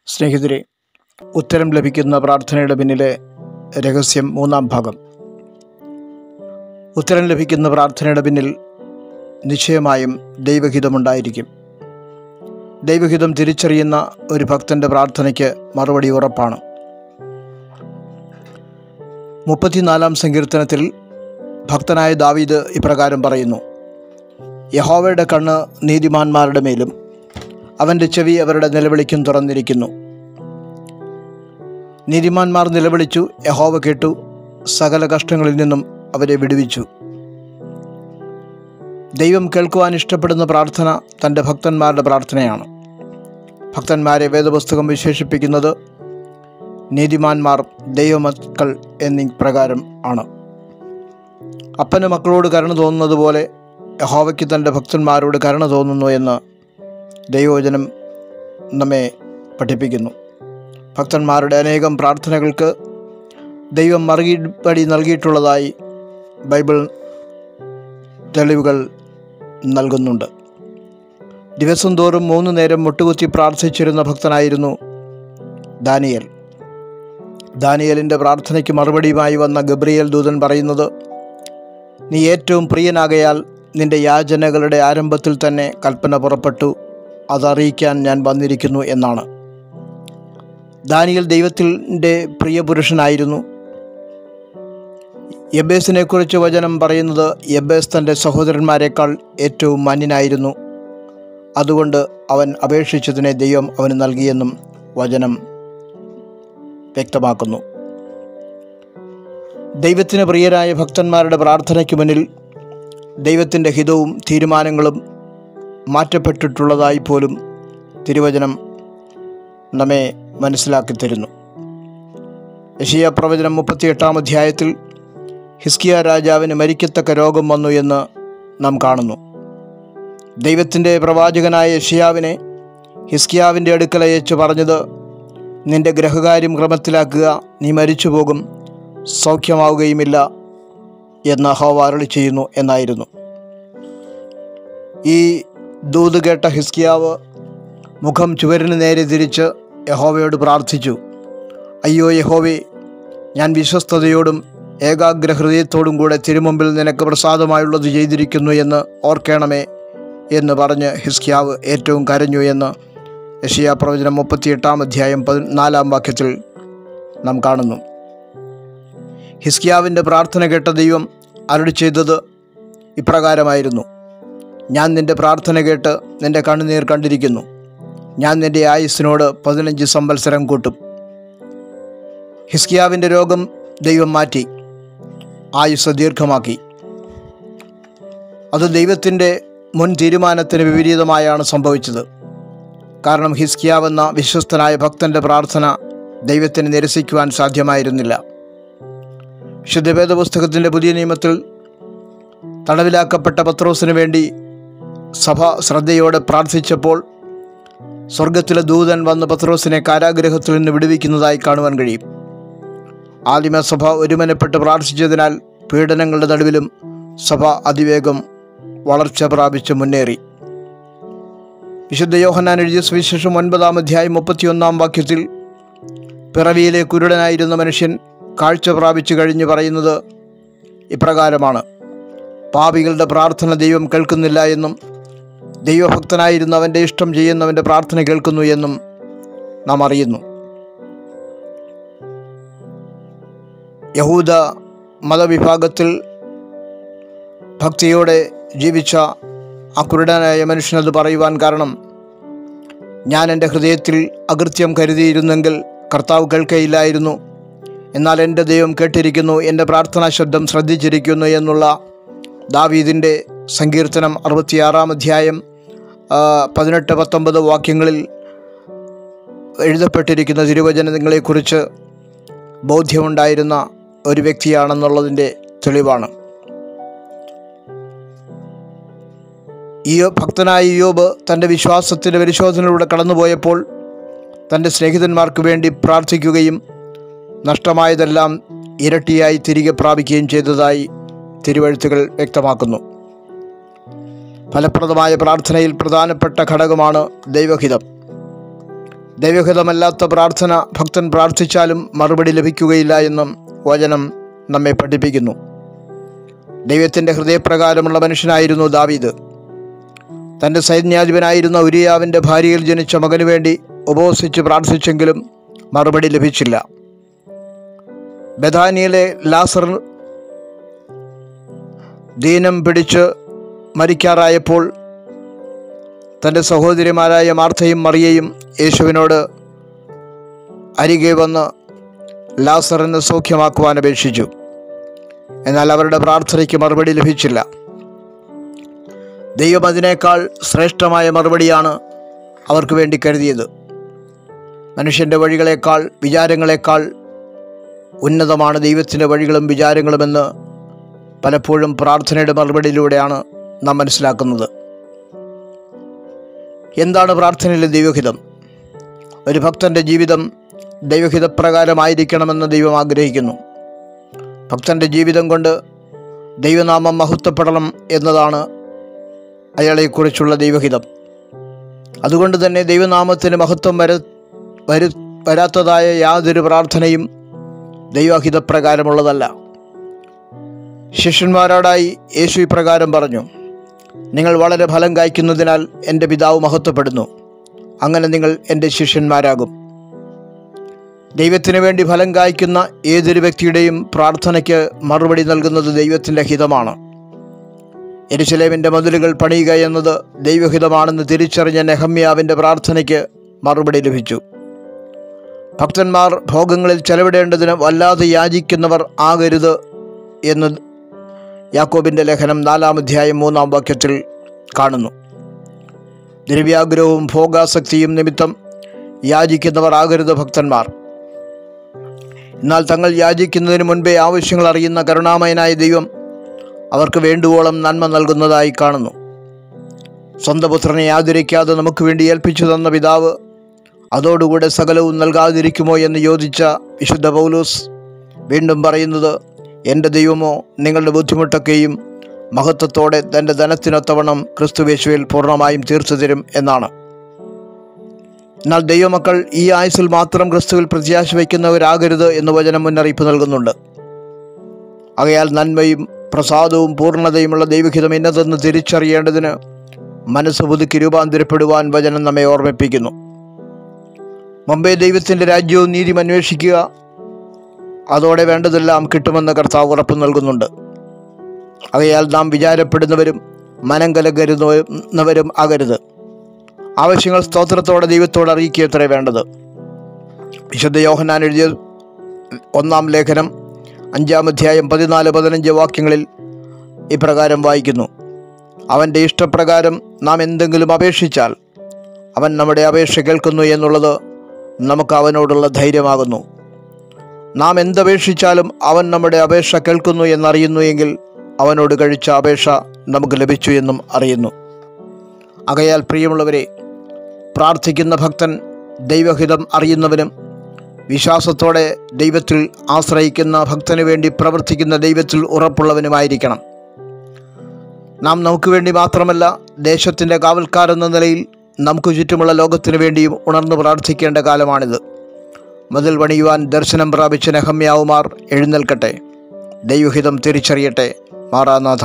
സ്നേഹിതരെ, ഉത്തരം ലഭിക്കുന്ന പ്രാർത്ഥനയുടെ പിന്നിലെ രഹസ്യം മൂന്നാം ഭാഗം. ഉത്തരം ലഭിക്കുന്ന പ്രാർത്ഥനയുടെ പിന്നിൽ നിശ്ചയമായും ദൈവഹിതമുണ്ടായിരിക്കും. ദൈവഹിതം തിരിച്ചറിയുന്ന ഒരു ഭക്തൻ്റെ പ്രാർത്ഥനയ്ക്ക് മറുപടി ഉറപ്പാണ്. 34-ാം സങ്കീർത്തനത്തിൽ ഭക്തനായ ദാവീദ് ഇപ്രകാരം പറയുന്നു: യഹോവയുടെ കണ്ണ് നീതിമാന്മാരുടെ മേലും അവൻ്റെ ചെവി അവരുടെ നിലവിളിക്കും തുറന്നിരിക്കുന്നു. നീതിമാന്മാർ നിലവിളിച്ചു, യഹോവ കേട്ടു, സകല കഷ്ടങ്ങളിൽ നിന്നും അവരെ വിടുവിച്ചു. ദൈവം കേൾക്കുവാൻ ഇഷ്ടപ്പെടുന്ന പ്രാർത്ഥന തൻ്റെ ഭക്തന്മാരുടെ പ്രാർത്ഥനയാണ്. ഭക്തന്മാരെ വേദപുസ്തകം വിശേഷിപ്പിക്കുന്നത് നീതിമാന്മാർ, ദൈവമക്കൾ എന്നീ പ്രകാരം ആണ്. അപ്പന് മക്കളോട് കരുണ തോന്നുന്നത് പോലെ യഹോവയ്ക്ക് തൻ്റെ ഭക്തന്മാരോട് കരുണ തോന്നുന്നു എന്ന് ദൈവവചനം നമ്മെ പഠിപ്പിക്കുന്നു. ഭക്തന്മാരുടെ അനേകം പ്രാർത്ഥനകൾക്ക് ദൈവം മറുപടി നൽകിയിട്ടുള്ളതായി ബൈബിൾ തെളിവുകൾ നൽകുന്നുണ്ട്. ദിവസം തോറും 3 നേരം മുട്ടുകുത്തി പ്രാർത്ഥിച്ചിരുന്ന ഭക്തനായിരുന്നു ദാനിയേൽ. ദാനിയേലിൻ്റെ പ്രാർത്ഥനയ്ക്ക് മറുപടിയുമായി വന്ന ഗബ്രിയേൽ ദൂതൻ പറയുന്നത്: നീ ഏറ്റവും പ്രിയനാകയാൽ നിൻ്റെ യാചനകളുടെ ആരംഭത്തിൽ തന്നെ കൽപ്പന പുറപ്പെട്ടു, അതറിയിക്കാൻ ഞാൻ വന്നിരിക്കുന്നു എന്നാണ്. ദാനിയേൽ ദൈവത്തിൻ്റെ പ്രിയപുരുഷനായിരുന്നു. യബ്ബേസിനെക്കുറിച്ച് വചനം പറയുന്നത് യബ്ബേസ് തൻ്റെ സഹോദരന്മാരെക്കാൾ ഏറ്റവും മാന്യനായിരുന്നു. അതുകൊണ്ട് അവൻ അപേക്ഷിച്ചതിനെ ദൈവം അവന് നൽകിയെന്നും വചനം വ്യക്തമാക്കുന്നു. ദൈവത്തിന് പ്രിയരായ ഭക്തന്മാരുടെ പ്രാർത്ഥനയ്ക്ക് മുന്നിൽ ദൈവത്തിൻ്റെ ഹിതവും തീരുമാനങ്ങളും മാറ്റപ്പെട്ടിട്ടുള്ളതായി പോലും തിരുവചനം നമ്മെ മനസ്സിലാക്കി തരുന്നു. യെശയ്യാ പ്രവചനം 38-ാം അധ്യായത്തിൽ ഹിസ്കിയ രാജാവിന് മരിക്കത്തക്ക രോഗം വന്നു എന്ന് നാം കാണുന്നു. ദൈവത്തിൻ്റെ പ്രവാചകനായ യെശയ്യാവിനെ ഹിസ്കിയാവിൻ്റെ അടുക്കൽ അയച്ചു പറഞ്ഞത്: നിൻ്റെ ഗ്രഹകാര്യം ക്രമത്തിലാക്കുക, നീ മരിച്ചു പോകും, സൗഖ്യമാവുകയുമില്ല എന്ന് യഹോവ അരുളിച്ചെയ്യുന്നു എന്നായിരുന്നു. ഈ ദൂത് കേട്ട ഹിസ്കിയാവ് മുഖം ചുവരിന് നേരെ തിരിച്ച് യഹോവയോട് പ്രാർത്ഥിച്ചു: അയ്യോ യഹോവേ, ഞാൻ വിശ്വസ്തയോടും ഏകാഗ്രഹൃദയത്തോടും കൂടെ തിരുമുമ്പിൽ നിനക്ക് പ്രസാദമായുള്ളത് ചെയ്തിരിക്കുന്നു എന്ന് ഓർക്കണമേ എന്ന് പറഞ്ഞ് ഹിസ്കിയാവ് ഏറ്റവും കരഞ്ഞു എന്ന് യെശയ്യാ പ്രവചനം 38-ാം അധ്യായം 14-ാം വാക്യത്തിൽ നാം കാണുന്നു. ഹിസ്കിയാവിൻ്റെ പ്രാർത്ഥന കേട്ട ദൈവം അരുളിച്ചെയ്തത് ഇപ്രകാരമായിരുന്നു: ഞാൻ നിൻ്റെ പ്രാർത്ഥന കേട്ട് നിൻ്റെ കണ്ണുനീർ കണ്ടിരിക്കുന്നു. ഞാൻ നിൻ്റെ ആയുസ്സിനോട് 15 സംവത്സരം കൂട്ടും. ഹിസ്കിയാവിൻ്റെ രോഗം ദൈവം മാറ്റി, ആയുസ്സ് ദീർഘമാക്കി. അത് ദൈവത്തിൻ്റെ മുൻ തീരുമാനത്തിന് വിപരീതമായാണ് സംഭവിച്ചത്. കാരണം ഹിസ്കിയാവെന്ന വിശ്വസ്തനായ ഭക്തൻ്റെ പ്രാർത്ഥന ദൈവത്തിന് നിരസിക്കുവാൻ സാധ്യമായിരുന്നില്ല. വിശുദ്ധ വേദപുസ്തകത്തിൻ്റെ പുതിയ നിയമത്തിൽ തടവിലാക്കപ്പെട്ട പത്രോസിന് വേണ്ടി സഭ ശ്രദ്ധയോടെ പ്രാർത്ഥിച്ചപ്പോൾ സ്വർഗത്തിലെ ദൂതൻ വന്ന് പത്രോസിനെ കാരാഗൃഹത്തിൽ നിന്ന് വിടുവിക്കുന്നതായി കാണുവാൻ കഴിയും. ആദിമസഭ ഒരുമനപ്പെട്ട് പ്രാർത്ഥിച്ചതിനാൽ പീഡനങ്ങളുടെ നടുവിലും സഭ അതിവേഗം വളർച്ച പ്രാപിച്ച് മുന്നേറി. വിശുദ്ധ യോഹന്നാൻ എഴുതിയ സുവിശേഷം 9-ാം അധ്യായം 31-ാം വാക്യത്തിൽ പിറവിയിലെ കുരുടനായിരുന്ന മനുഷ്യൻ കാഴ്ച പ്രാപിച്ചു കഴിഞ്ഞ് പറയുന്നത് ഇപ്രകാരമാണ്: പാപികളുടെ പ്രാർത്ഥന ദൈവം കേൾക്കുന്നില്ല എന്നും ദൈവഭക്തനായിരുന്ന അവൻ്റെ ഇഷ്ടം ചെയ്യുന്നവൻ്റെ പ്രാർത്ഥന കേൾക്കുന്നു എന്നും നാം അറിയുന്നു. യഹൂദ മതവിഭാഗത്തിൽ ഭക്തിയോടെ ജീവിച്ച ആ കുരുടനായ മനുഷ്യനത് പറയുവാൻ കാരണം, ഞാൻ എൻ്റെ ഹൃദയത്തിൽ അകൃത്യം കരുതിയിരുന്നെങ്കിൽ കർത്താവ് കേൾക്കയില്ലായിരുന്നു, എന്നാൽ എൻ്റെ ദൈവം കേട്ടിരിക്കുന്നു, എൻ്റെ പ്രാർത്ഥനാ ശബ്ദം ശ്രദ്ധിച്ചിരിക്കുന്നു എന്നുള്ള ദാവീദിൻ്റെ സങ്കീർത്തനം 66-ാം അധ്യായം 18-19 വാക്യങ്ങളിൽ എഴുതപ്പെട്ടിരിക്കുന്ന തിരുവചനങ്ങളെക്കുറിച്ച് ബോധ്യമുണ്ടായിരുന്ന ഒരു വ്യക്തിയാണെന്നുള്ളതിൻ്റെ തെളിവാണ്. ഈ ഭക്തനായ ഇയ്യോബ് തൻ്റെ വിശ്വാസത്തിൻ്റെ പരിശോധനയിലൂടെ കടന്നുപോയപ്പോൾ തൻ്റെ സ്നേഹിതന്മാർക്ക് വേണ്ടി പ്രാർത്ഥിക്കുകയും നഷ്ടമായതെല്ലാം ഇരട്ടിയായി തിരികെ പ്രാപിക്കുകയും ചെയ്തതായി തിരുവെഴുത്തുകൾ വ്യക്തമാക്കുന്നു. ഫലപ്രദമായ പ്രാർത്ഥനയിൽ പ്രധാനപ്പെട്ട ഘടകമാണ് ദൈവഹിതം. ദൈവഹിതമല്ലാത്ത പ്രാർത്ഥന ഭക്തൻ പ്രാർത്ഥിച്ചാലും മറുപടി ലഭിക്കുകയില്ല എന്നും വചനം നമ്മെ പഠിപ്പിക്കുന്നു. ദൈവത്തിൻ്റെ ഹൃദയപ്രകാരമുള്ള മനുഷ്യനായിരുന്നു ദാവീദ്. തൻ്റെ സൈന്യാധിപനായിരുന്ന ഉരിയാവിൻ്റെ ഭാര്യയിൽ ജനിച്ച മകനു വേണ്ടി ഉപവസിച്ച് പ്രാർത്ഥിച്ചെങ്കിലും മറുപടി ലഭിച്ചില്ല. ബഥാനിയിലെ ലാസർ ദീനം പിടിച്ച് മരിക്കാറായപ്പോൾ തൻ്റെ സഹോദരിമാരായ മാർത്തയും മറിയയും യേശുവിനോട് അരികെ വന്ന് ലാസറിനെ സൗഖ്യമാക്കുവാൻ അപേക്ഷിച്ചു. എന്നാൽ അവരുടെ പ്രാർത്ഥനയ്ക്ക് മറുപടി ലഭിച്ചില്ല. ദൈവം അതിനേക്കാൾ ശ്രേഷ്ഠമായ മറുപടിയാണ് അവർക്ക് വേണ്ടി കരുതിയത്. മനുഷ്യൻ്റെ വഴികളേക്കാൾ വിചാരങ്ങളേക്കാൾ ഉന്നതമാണ് ദൈവത്തിൻ്റെ വഴികളും വിചാരങ്ങളുമെന്ന് പലപ്പോഴും പ്രാർത്ഥനയുടെ മറുപടിയിലൂടെയാണ് നാം മനസ്സിലാക്കുന്നത്. എന്താണ് പ്രാർത്ഥനയിലെ ദൈവഹിതം? ഒരു ഭക്തൻ്റെ ജീവിതം ദൈവഹിതപ്രകാരമായിരിക്കണമെന്ന് ദൈവം ആഗ്രഹിക്കുന്നു. ഭക്തൻ്റെ ജീവിതം കൊണ്ട് ദൈവനാമം മഹത്വപ്പെടണം എന്നതാണ് അയാളെക്കുറിച്ചുള്ള ദൈവഹിതം. അതുകൊണ്ട് തന്നെ ദൈവനാമത്തിന് മഹത്വം വരാത്തതായ യാതൊരു പ്രാർത്ഥനയും ദൈവഹിതപ്രകാരമുള്ളതല്ല. ശിഷ്യന്മാരോടായി യേശു ഇപ്രകാരം പറഞ്ഞു: നിങ്ങൾ വളരെ ഫലം കായ്ക്കുന്നതിനാൽ എൻ്റെ പിതാവ് മഹത്വപ്പെടുന്നു. അങ്ങനെ നിങ്ങൾ എൻ്റെ ശിഷ്യന്മാരാകും. ദൈവത്തിന് വേണ്ടി ഫലം കായ്ക്കുന്ന ഏതൊരു വ്യക്തിയുടെയും പ്രാർത്ഥനയ്ക്ക് മറുപടി നൽകുന്നത് ദൈവത്തിൻ്റെ ഹിതമാണ്. യെരുശലേമിൻ്റെ മതിലുകൾ പണിയുക എന്നത് ദൈവഹിതമാണെന്ന് തിരിച്ചറിഞ്ഞ നെഹമ്യാവിൻ്റെ പ്രാർത്ഥനയ്ക്ക് മറുപടി ലഭിച്ചു. ഭക്തന്മാർ ഭോഗങ്ങളിൽ ചെലവിടേണ്ടതിന് വല്ലാതെ യാചിക്കുന്നവർ ആകരുത് എന്ന് യാക്കോബിൻ്റെ ലേഖനം 4-ാം അധ്യായം 3-ാം വാക്യത്തിൽ കാണുന്നു. ദ്രവ്യാഗ്രഹവും ഭോഗാസക്തിയും നിമിത്തം യാചിക്കുന്നവർ ആകരുത് ഭക്തന്മാർ. എന്നാൽ തങ്ങൾ യാചിക്കുന്നതിന് മുൻപേ ആവശ്യങ്ങൾ അറിയുന്ന കരുണാമയനായ ദൈവം അവർക്ക് വേണ്ടുവോളം നന്മ നൽകുന്നതായി കാണുന്നു. സ്വന്തം പുത്രനെ ആദരിക്കാതെ നമുക്ക് വേണ്ടി ഏൽപ്പിച്ചു തന്ന പിതാവ് അതോടുകൂടെ സകലവും നൽകാതിരിക്കുമോ എന്ന് ചോദിച്ച വിശുദ്ധ പൗലോസ് വീണ്ടും പറയുന്നത്: എൻ്റെ ദൈവമോ നിങ്ങളുടെ ബുദ്ധിമുട്ടൊക്കെയും മഹത്വത്തോടെ തൻ്റെ ധനത്തിനൊത്തവണ്ണം ക്രിസ്തുയേശുവിൽ പൂർണ്ണമായും തീർത്തു തരും എന്നാണ്. എന്നാൽ ദൈവമക്കൾ ഈ ആയുസ്സിൽ മാത്രം ക്രിസ്തുവിൽ പ്രത്യാശ വയ്ക്കുന്നവരാകരുത് എന്ന് വചനം മുന്നറിയിപ്പ് നൽകുന്നുണ്ട്. ആകയാൽ നന്മയും പ്രസാദവും പൂർണ്ണതയുമുള്ള ദൈവഹിതം ഇന്നതെന്ന് തിരിച്ചറിയേണ്ടതിന് മനസ്സ് പുതുക്കി രൂപാന്തരപ്പെടുവാൻ വചനം നമ്മെ ഓർമ്മിപ്പിക്കുന്നു. മുമ്പേ ദൈവത്തിൻ്റെ രാജ്യവും നീതിയും അന്വേഷിക്കുക, അതോടെ വേണ്ടതെല്ലാം കിട്ടുമെന്ന് കർത്താവ് ഉറപ്പ് നൽകുന്നുണ്ട്. ആകയാൽ നാം വിചാരപ്പെടുന്നവരും മനം കലകരുന്നവരും ആകരുത്. ആവശ്യങ്ങൾ സ്തോത്രത്തോടെ ദൈവത്തോട് അറിയിക്കുകയത്രേ വേണ്ടത്. വിശുദ്ധ യോഹന്നാൻ എഴുതിയ 1-ാം ലേഖനം 5-ാം അധ്യായം 14-15 വാക്യങ്ങളിൽ ഇപ്രകാരം വായിക്കുന്നു: അവൻ്റെ ഇഷ്ടപ്രകാരം നാം എന്തെങ്കിലും അപേക്ഷിച്ചാൽ അവൻ നമ്മുടെ അപേക്ഷ കേൾക്കുന്നു എന്നുള്ളത് നമുക്ക് അവനോടുള്ള ധൈര്യമാകുന്നു. നാം എന്തപേക്ഷിച്ചാലും അവൻ നമ്മുടെ അപേക്ഷ കേൾക്കുന്നു എന്നറിയുന്നു എങ്കിൽ അവനോട് കഴിച്ച അപേക്ഷ നമുക്ക് ലഭിച്ചു എന്നും അറിയുന്നു. ആകയാൽ പ്രിയമുള്ളവരെ, പ്രാർത്ഥിക്കുന്ന ഭക്തൻ ദൈവഹിതം അറിയുന്നവനും വിശ്വാസത്തോടെ ദൈവത്തിൽ ആശ്രയിക്കുന്ന ഭക്തന് വേണ്ടി പ്രവർത്തിക്കുന്ന ദൈവത്തിൽ ഉറപ്പുള്ളവനുമായിരിക്കണം. നാം നമുക്ക് വേണ്ടി മാത്രമല്ല, ദേശത്തിൻ്റെ കാവൽക്കാരെന്ന നിലയിൽ നമുക്ക് ചുറ്റുമുള്ള ലോകത്തിനു വേണ്ടിയും ഉണർന്നു പ്രാർത്ഥിക്കേണ്ട കാലമാണിത്. മതിൽ പണിയുവാൻ ദർശനം പ്രാപിച്ച നെഹമ്യാവുമാർ എഴുന്നേൽക്കട്ടെ. ദൈവഹിതം തിരിച്ചറിയട്ടെ. മാറാനാഥ.